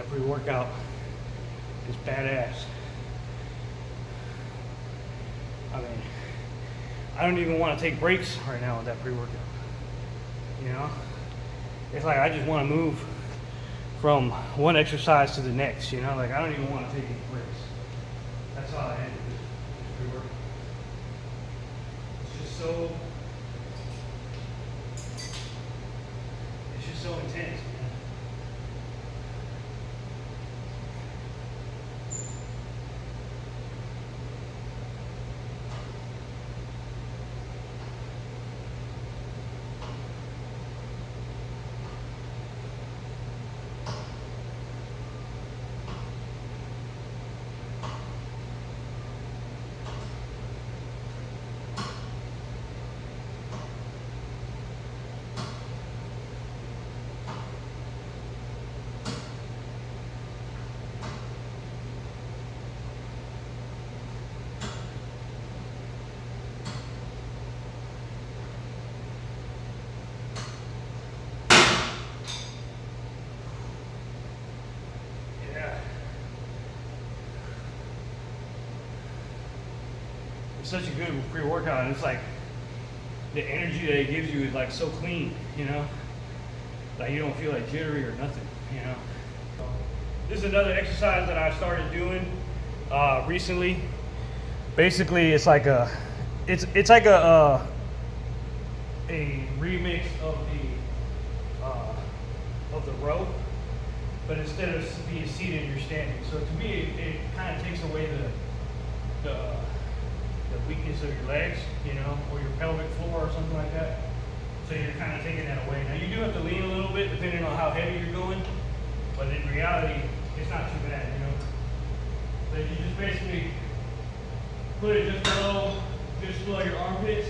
pre-workout is badass. I mean, I don't even want to take breaks right now with that pre-workout. You know? It's like I just want to move from one exercise to the next, you know? Like I don't even want to take any breaks. That's how I ended this pre-workout. It's just so intense, man. It's such a good pre-workout, and it's like the energy that it gives you is like so clean, you know? Like you don't feel like jittery or nothing, you know? So, this is another exercise that I started doing recently. Basically, it's like a remix of the row, but instead of being seated, you're standing. So to me, it kind of takes away the weakness of your legs, you know, or your pelvic floor or something like that. So you're kind of taking that away. Now you do have to lean a little bit depending on how heavy you're going, but in reality, it's not too bad, you know. So you just basically put it just below your armpits,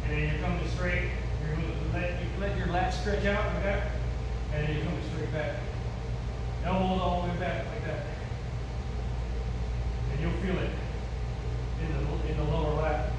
and then you're coming straight. You're going to let your lats stretch out like that, and then you're coming straight back. Elbows all the way back like that, and you'll feel it in the lower lat.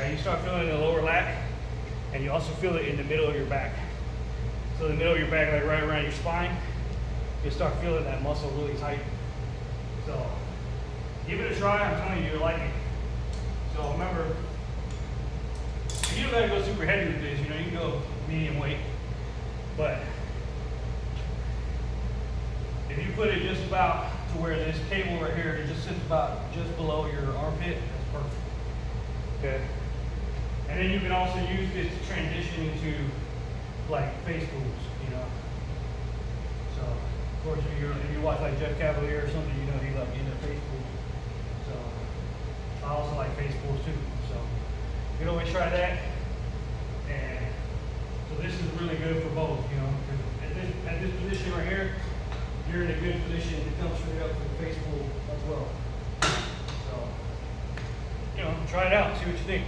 You start feeling it in the lower lat, and you also feel it in the middle of your back. So the middle of your back, like right around your spine, you start feeling that muscle really tight. So give it a try. I'm telling you, you'll like it. So remember, you don't gotta go super heavy with this. You know, you can go medium weight, but if you put it just about to where this cable right here, it just sits about just below your armpit, that's perfect. Okay. And then you can also use this to transition into like face pulls, you know. So of course if you watch like Jeff Cavalier or something, you know he like into face pulls. So I also like face pulls too. So you can always try that. And so this is really good for both, you know, because at this position right here, you're in a good position to come straight up for the face pull as well. So, you know, try it out, see what you think.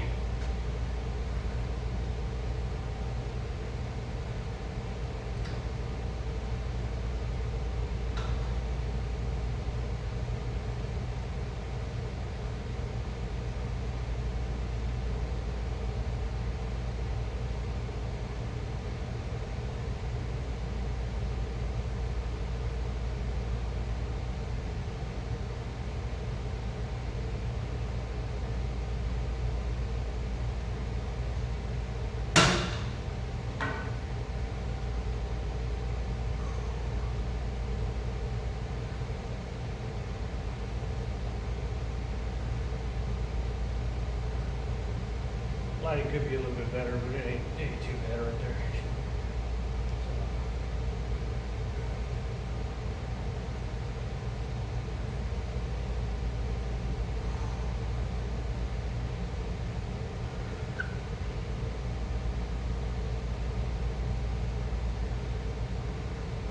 Lighting could be a little bit better, but it ain't too bad right there.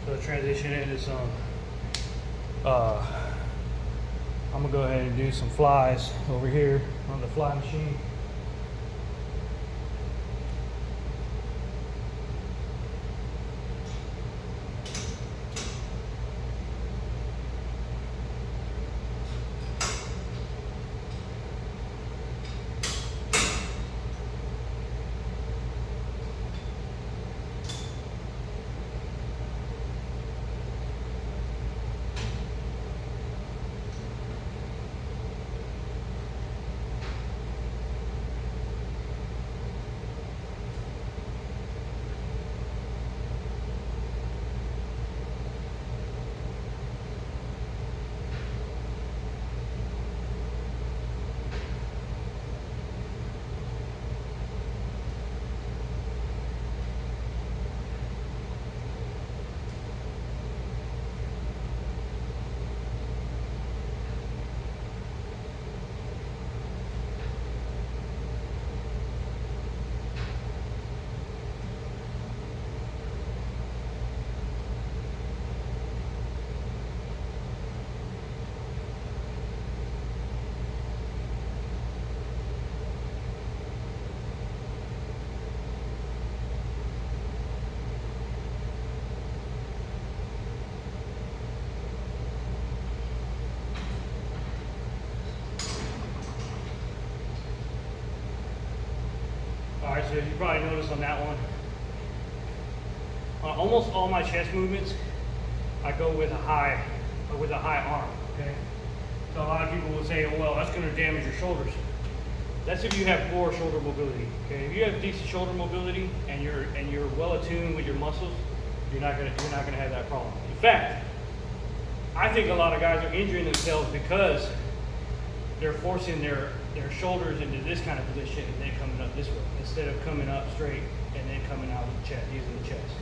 So transition into some I'm gonna go ahead and do some flies over here on the fly machine. Alright, so you probably noticed on that one, on almost all my chest movements, I go with a high arm, okay? So a lot of people will say, well, that's gonna damage your shoulders. That's if you have poor shoulder mobility, okay? If you have decent shoulder mobility and you're well attuned with your muscles, you're not gonna have that problem. In fact, I think a lot of guys are injuring themselves because they're forcing their shoulders into this kind of position and then coming up this way instead of coming up straight and then coming out with the chest, using the chest.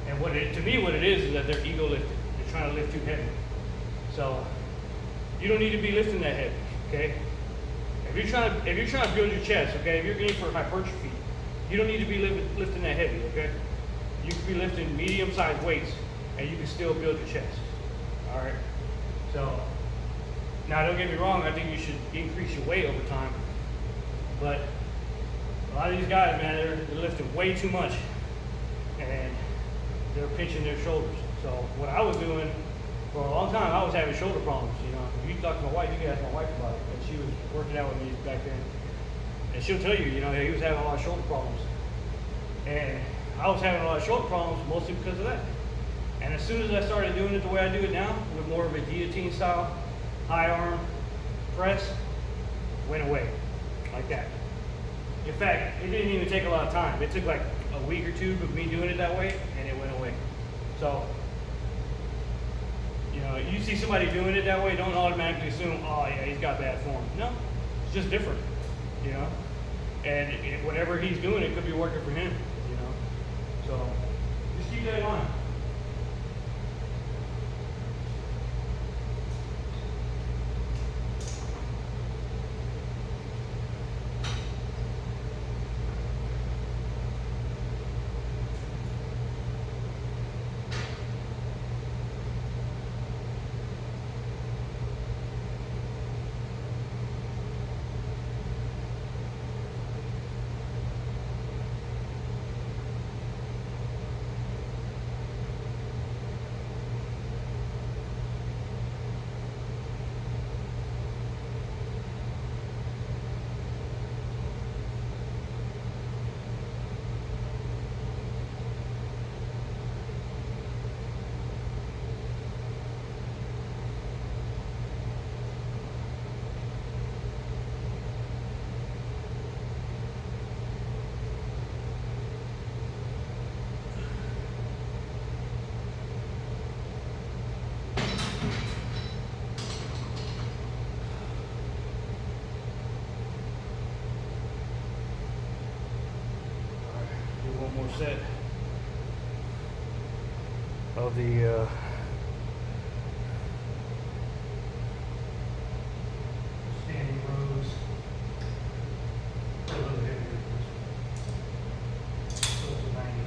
And to me, what it is that they're ego lifting. They're trying to lift too heavy. So you don't need to be lifting that heavy, okay? If you're trying to build your chest, okay, if you're aiming for hypertrophy, you don't need to be lifting that heavy, okay? You can be lifting medium-sized weights and you can still build your chest. All right. So now, don't get me wrong, I think you should increase your weight over time. But a lot of these guys, man, they're lifting way too much and they're pinching their shoulders. So what I was doing for a long time, I was having shoulder problems. You know, if you talk to my wife, you can ask my wife about it. And she was working out with me back then. And she'll tell you, he was having a lot of shoulder problems. And I was having a lot of shoulder problems mostly because of that. And as soon as I started doing it the way I do it now, with more of a guillotine style, high arm press, went away like that. In fact, it didn't even take a lot of time. It took like a week or two of me doing it that way, and it went away. So, you see somebody doing it that way, don't automatically assume, oh yeah, he's got bad form. No, it's just different, And whatever he's doing, it could be working for him, So, just keep that in mind. Set of the standing rows. A little heavier. Close to 90.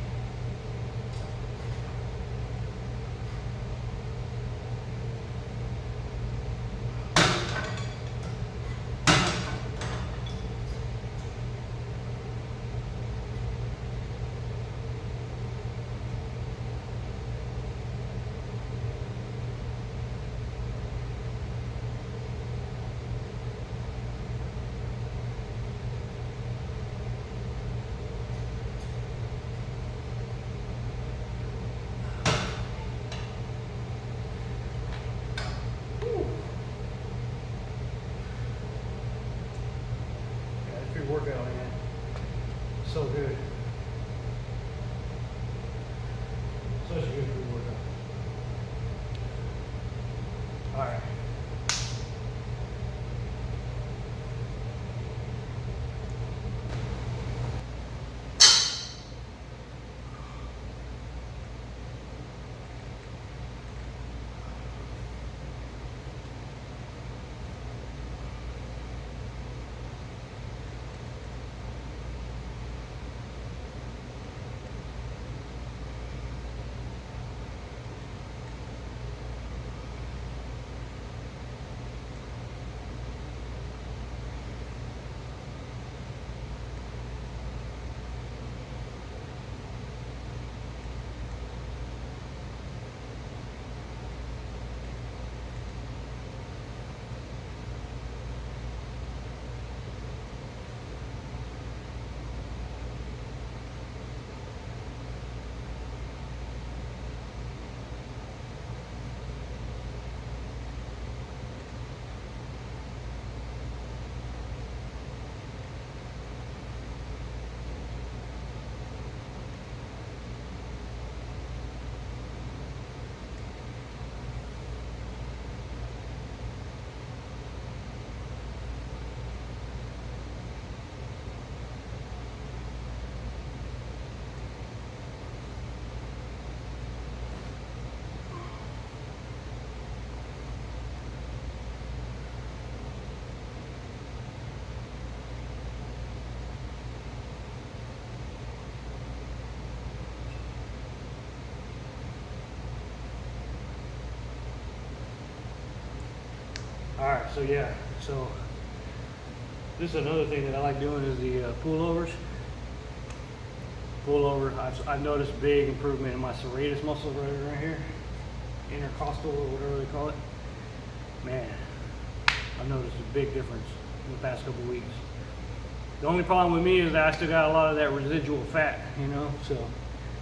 So good. Such a good pre-workout. All right. All right, so yeah, so this is another thing that I like doing is the pullovers. Pullover, I've noticed big improvement in my serratus muscle right here, intercostal or whatever they call it. Man, I've noticed a big difference in the past couple weeks. The only problem with me is that I still got a lot of that residual fat, you know, so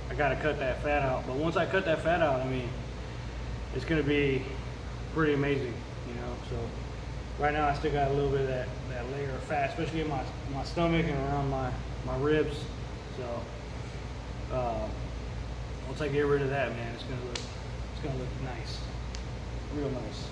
I got to cut that fat out. But once I cut that fat out, I mean, it's going to be pretty amazing, you know. So right now I still got a little bit of that layer of fat, especially in my stomach and around my ribs. So once I get rid of that, man, it's gonna look nice, real nice.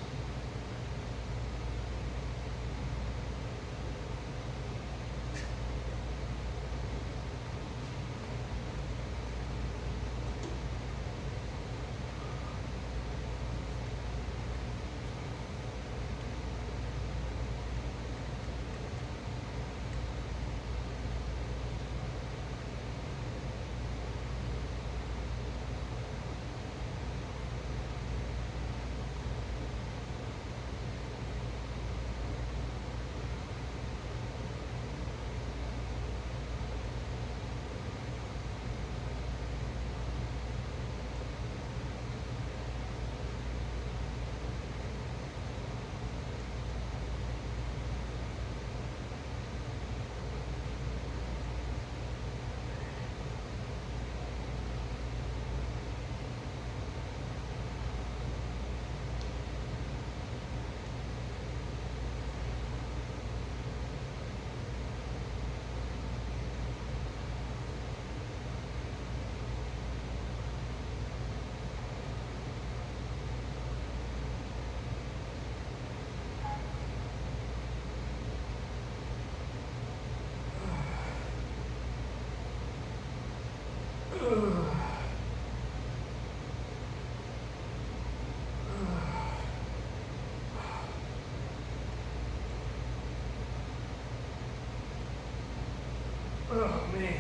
Oh man.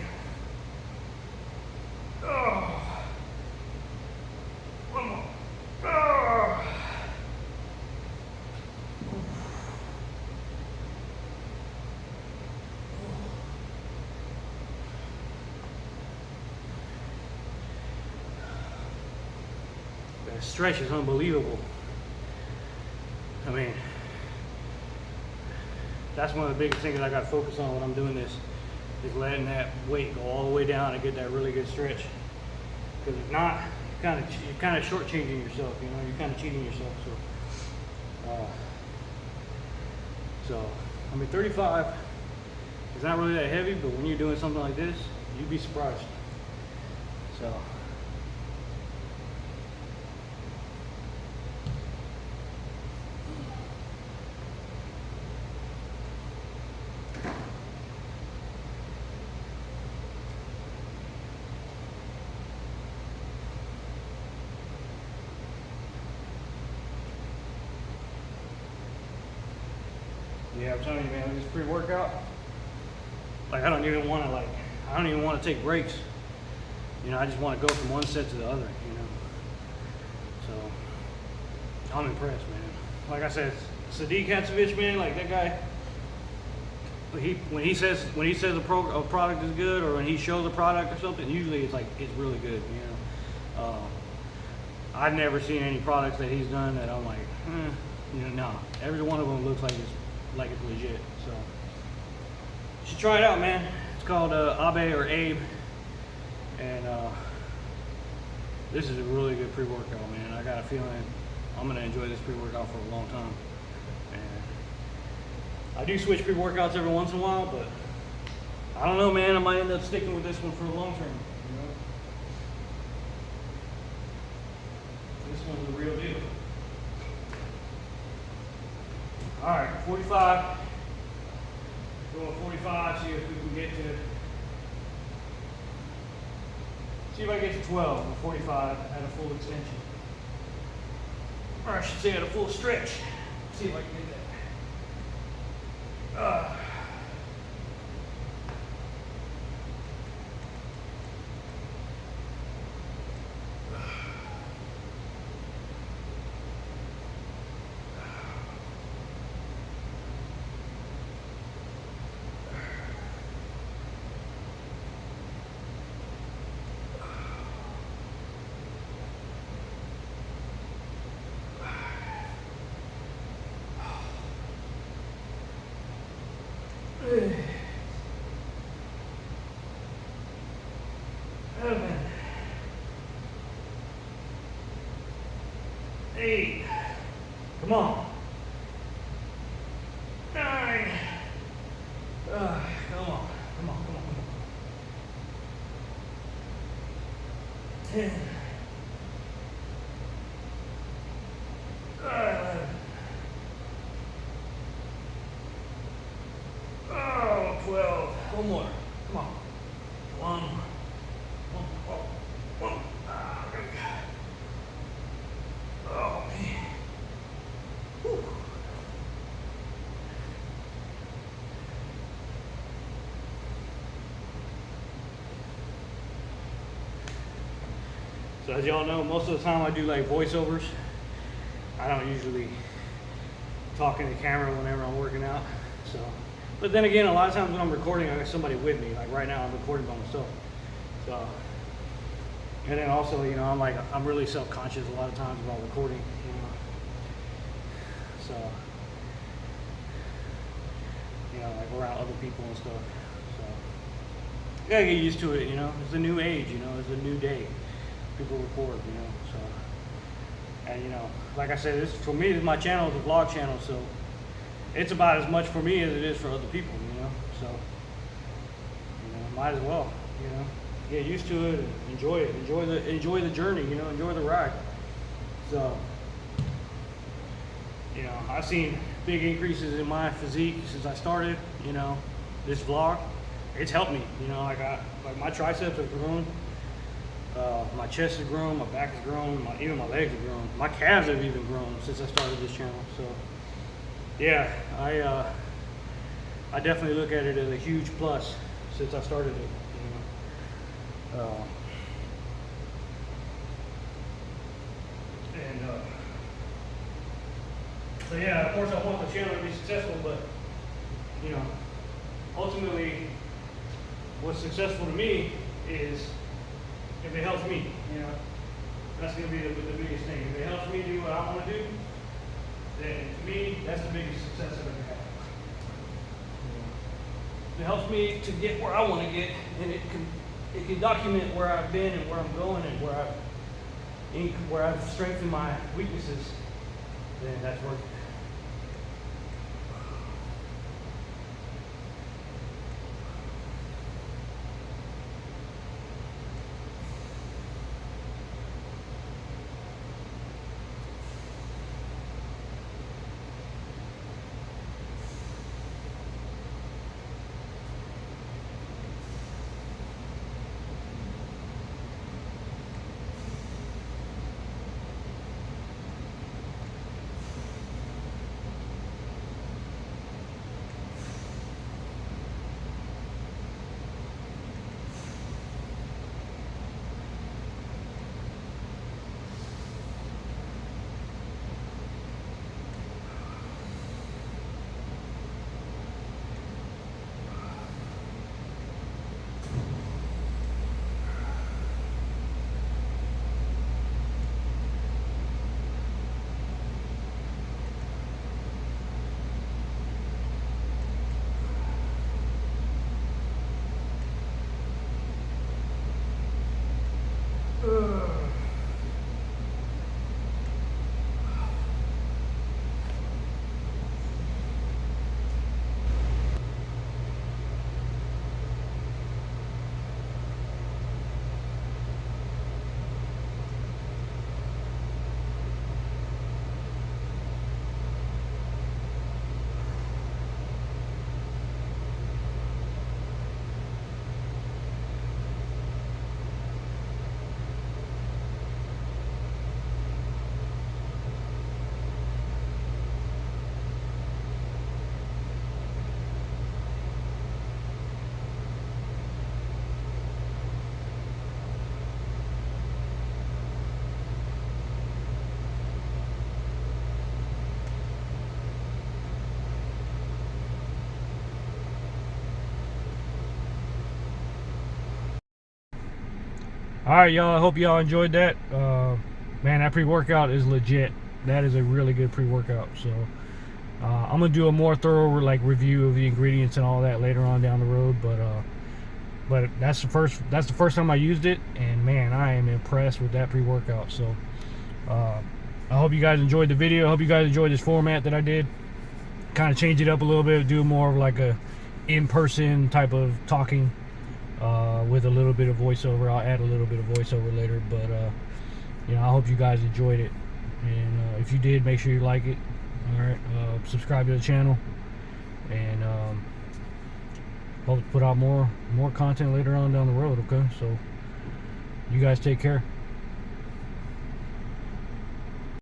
Oh. One more. Oh. That stretch is unbelievable. I mean, that's one of the biggest things I got to focus on when I'm doing this, is letting that weight go all the way down and get that really good stretch. Because if not, you're kind of shortchanging yourself. You know, you're kind of cheating yourself. So, I mean, 35 It's not really that heavy, but when you're doing something like this, you'd be surprised. So. Yeah, I'm telling you, man, this pre-workout, like I don't even want to take breaks. You know, I just want to go from one set to the other, you know. So I'm impressed, man. Like I said, Sadiq Hatzevich, man, like that guy, when he says a product is good, or when he shows a product or something, usually it's really good, you know. I've never seen any products that he's done that I'm like, you know, no. Every one of them looks like it's legit. So you should try it out, man. It's called Abe or Abe, and this is a really good pre-workout, man. I got a feeling I'm gonna enjoy this pre-workout for a long time. And I do switch pre-workouts every once in a while, but I don't know, man. I might end up sticking with this one for the long term. You know, this one's the real deal. All right, 45. Going 45, see if we can get to, see if I get to 12 or 45 at a full extension. Or I should say at a full stretch. See if I can get that. Seven, 8, come on, 9, come on, 10, 11, 12, one more, come on, one. Oh man. Whew. So as y'all know, most of the time I do like voiceovers. I don't usually talk in the camera whenever I'm working out. So, but then again, a lot of times when I'm recording, I got somebody with me. Like right now, I'm recording by myself. So. And then also, you know, I'm really self-conscious a lot of times about recording, you know. So, you know, like around other people and stuff. So, you gotta get used to it, you know. It's a new age, you know. It's a new day. People record, you know. So, and you know, like I said, this for me, my channel is a vlog channel, so it's about as much for me as it is for other people, you know. So, you know, might as well, you know. Get used to it and enjoy it. Enjoy the journey, you know, enjoy the ride. So, you know, I've seen big increases in my physique since I started, you know, this vlog. It's helped me, you know, like my triceps have grown, my chest has grown, my back has grown, even my legs have grown. My calves have even grown since I started this channel. So yeah, I definitely look at it as a huge plus since I started it. So yeah, of course I want the channel to be successful, but you know, ultimately what's successful to me is if it helps me, you know, that's gonna be the biggest thing. If it helps me do what I want to do, then to me, that's the biggest success I've ever had. It helps me to get where I want to get, and it can document where I've been and where I'm going and where I've strengthened my weaknesses, then that's worth it. All right, y'all. I hope y'all enjoyed that. Man, that pre-workout is legit. That is a really good pre-workout. So I'm gonna do a more thorough review of the ingredients and all that later on down the road. But that's the first time I used it, and man, I am impressed with that pre-workout. So I hope you guys enjoyed the video. I hope you guys enjoyed this format that I did. Kind of change it up a little bit, do more of like a in-person type of talking with a little bit of voiceover. I'll add a little bit of voiceover later, but you know, I hope you guys enjoyed it, and if you did, make sure you like it. All right, subscribe to the channel, and hope to put out more content later on down the road. Okay, so you guys take care.